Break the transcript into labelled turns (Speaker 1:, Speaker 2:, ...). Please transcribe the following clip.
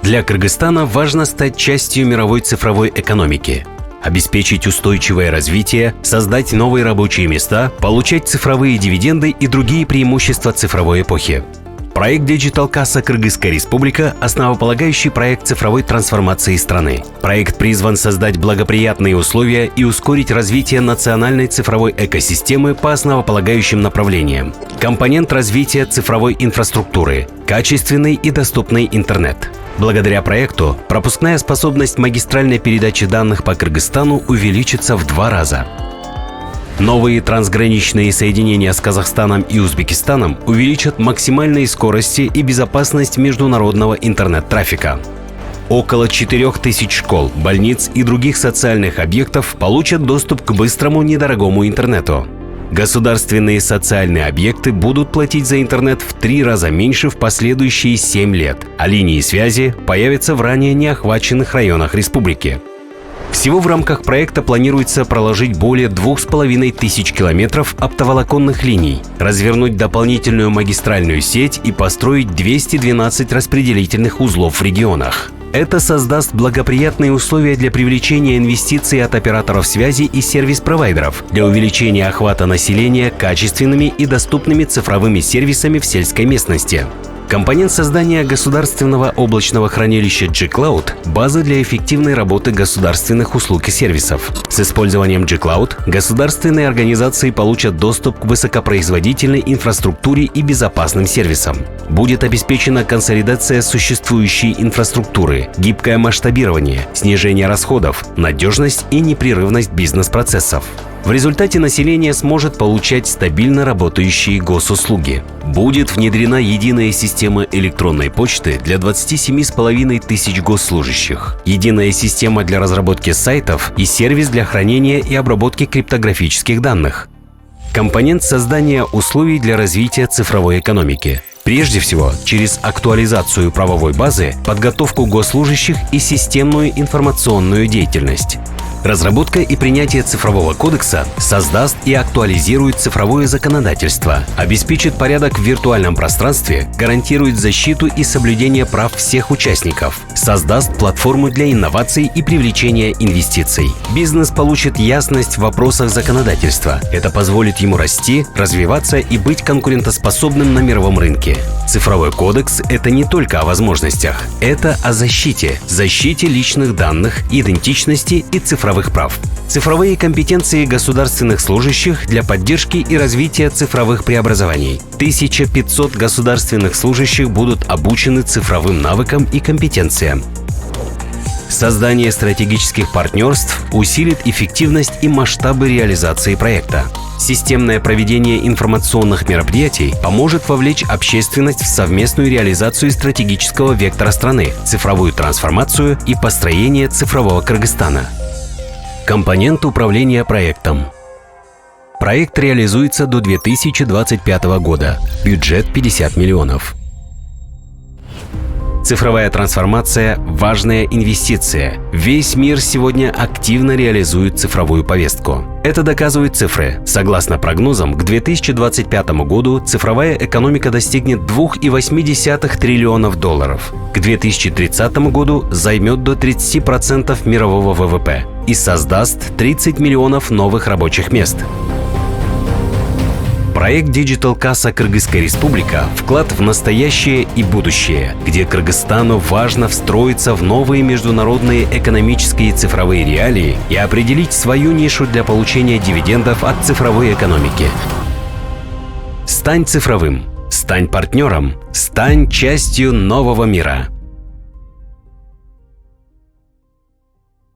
Speaker 1: Для Кыргызстана важно стать частью мировой цифровой экономики, обеспечить устойчивое развитие, создать новые рабочие места, получать цифровые дивиденды и другие преимущества цифровой эпохи. Проект Digital Kassa Кыргызская Республика – основополагающий проект цифровой трансформации страны. Проект призван создать благоприятные условия и ускорить развитие национальной цифровой экосистемы по основополагающим направлениям. Компонент развития цифровой инфраструктуры – качественный и доступный интернет. Благодаря проекту пропускная способность магистральной передачи данных по Кыргызстану увеличится в 2 раза. Новые трансграничные соединения с Казахстаном и Узбекистаном увеличат максимальные скорости и безопасность международного интернет-трафика. Около 4000 школ, больниц и других социальных объектов получат доступ к быстрому недорогому интернету. Государственные социальные объекты будут платить за интернет в 3 раза меньше в последующие 7 лет, а линии связи появятся в ранее неохваченных районах республики. Всего в рамках проекта планируется проложить более 2500 километров оптоволоконных линий, развернуть дополнительную магистральную сеть и построить 212 распределительных узлов в регионах. Это создаст благоприятные условия для привлечения инвестиций от операторов связи и сервис-провайдеров для увеличения охвата населения качественными и доступными цифровыми сервисами в сельской местности. Компонент создания государственного облачного хранилища G-Cloud – база для эффективной работы государственных услуг и сервисов. С использованием G-Cloud государственные организации получат доступ к высокопроизводительной инфраструктуре и безопасным сервисам. Будет обеспечена консолидация существующей инфраструктуры, гибкое масштабирование, снижение расходов, надежность и непрерывность бизнес-процессов. В результате население сможет получать стабильно работающие госуслуги. Будет внедрена единая система электронной почты для 27 500 госслужащих, единая система для разработки сайтов и сервис для хранения и обработки криптографических данных. Компонент создания условий для развития цифровой экономики. Прежде всего, через актуализацию правовой базы, подготовку госслужащих и системную информационную деятельность. Разработка и принятие цифрового кодекса создаст и актуализирует цифровое законодательство, обеспечит порядок в виртуальном пространстве, гарантирует защиту и соблюдение прав всех участников, создаст платформу для инноваций и привлечения инвестиций. Бизнес получит ясность в вопросах законодательства. Это позволит ему расти, развиваться и быть конкурентоспособным на мировом рынке. Цифровой кодекс – это не только о возможностях, это о защите личных данных, идентичности и цифровых прав. Цифровые компетенции государственных служащих для поддержки и развития цифровых преобразований. 1500 государственных служащих будут обучены цифровым навыкам и компетенциям. Создание стратегических партнерств усилит эффективность и масштабы реализации проекта. Системное проведение информационных мероприятий поможет вовлечь общественность в совместную реализацию стратегического вектора страны, цифровую трансформацию и построение цифрового Кыргызстана. Компонент управления проектом. Проект реализуется до 2025 года. Бюджет 50 миллионов. Цифровая трансформация – важная инвестиция. Весь мир сегодня активно реализует цифровую повестку. Это доказывают цифры. Согласно прогнозам, к 2025 году цифровая экономика достигнет $2,8 триллионов. К 2030 году займет до 30% мирового ВВП и создаст 30 миллионов новых рабочих мест. Проект Digital Kassa Кыргызская Республика – вклад в настоящее и будущее, где Кыргызстану важно встроиться в новые международные экономические и цифровые реалии и определить свою нишу для получения дивидендов от цифровой экономики. Стань цифровым, стань партнером, стань частью нового мира.